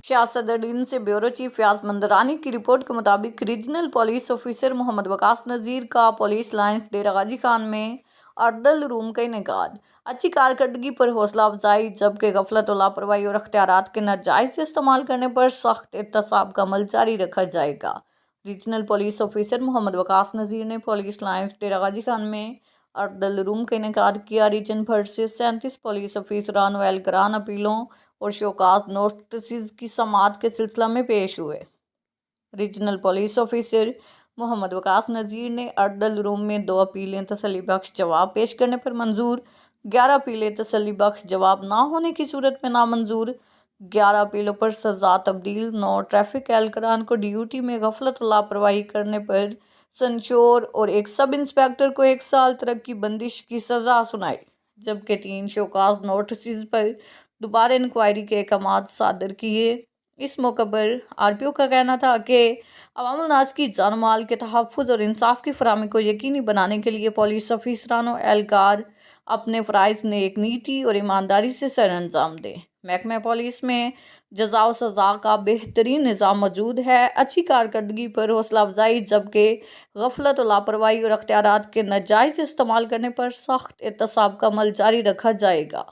शाह सदरुद्दीन से bureau chief Fayaz मंदरानी की report के मुताबिक regional police officer Mohammad Waqas नज़ीर का पुलिस लाइन डेरा गाजी खान में अर्दल रूम का इनेकाद अच्छी कारकर्दगी पर हौसला अफजाई, जबकि गफलत और लापरवाही और अख्तियारात के नाजायज़ इस्तेमाल करने पर सख्त एहतसाब का अमल जारी रखा जाएगा। Regional police officer Mohammad Waqas नज़ीर ने पुलिस लाइन डेरा गाजी खान में अर्दल रूम का इनेकाद किया। रीजन भर से 37 पुलिस ऑफिसरान व एहलकारान अपीलों और शोकाज नोटिस की समाअत के सिलसिला में पेश हुए। Regional police officer Mohammad Waqas नज़ीर ने अर्दल रूम में 2 अपीलें तसल्ली बख्श जवाब पेश करने पर मंजूर, 11 अपीलें तसल्ली बख्श जवाब ना होने की सूरत में नामंजूर, 11 अपीलों पर सजा तब्दील, 9 ट्रैफिक एहलकारान को ड्यूटी में गफलत और लापरवाही करने पर संशोर और एक सब इंस्पेक्टर को 1 साल तक की बंदिश की सजा सुनाई, जबकि 3 शोकाज नोटिस पर दोबारा इंक्वायरी के अहकाम सादर किए। इस मौके पर आरपीओ का कहना था कि अवामुल नास की जान माल के तहफ़्फ़ुज़ और इंसाफ की फराहमी को यकीनी बनाने के लिए पुलिस ऑफिसरान और एहलकार अपने फ़राइज़ नेक नीति और ईमानदारी से सर अंजाम दें। महकमा पुलिस में जज़ा व सज़ा का बेहतरीन निज़ाम मौजूद है। अच्छी कारकर्दगी पर हौसला अफजाई, जबकि गफलत और लापरवाही और अख्तियारात के नाजायज़ इस्तेमाल करने पर सख्त एहतसाब का अमल जारी रखा जाएगा।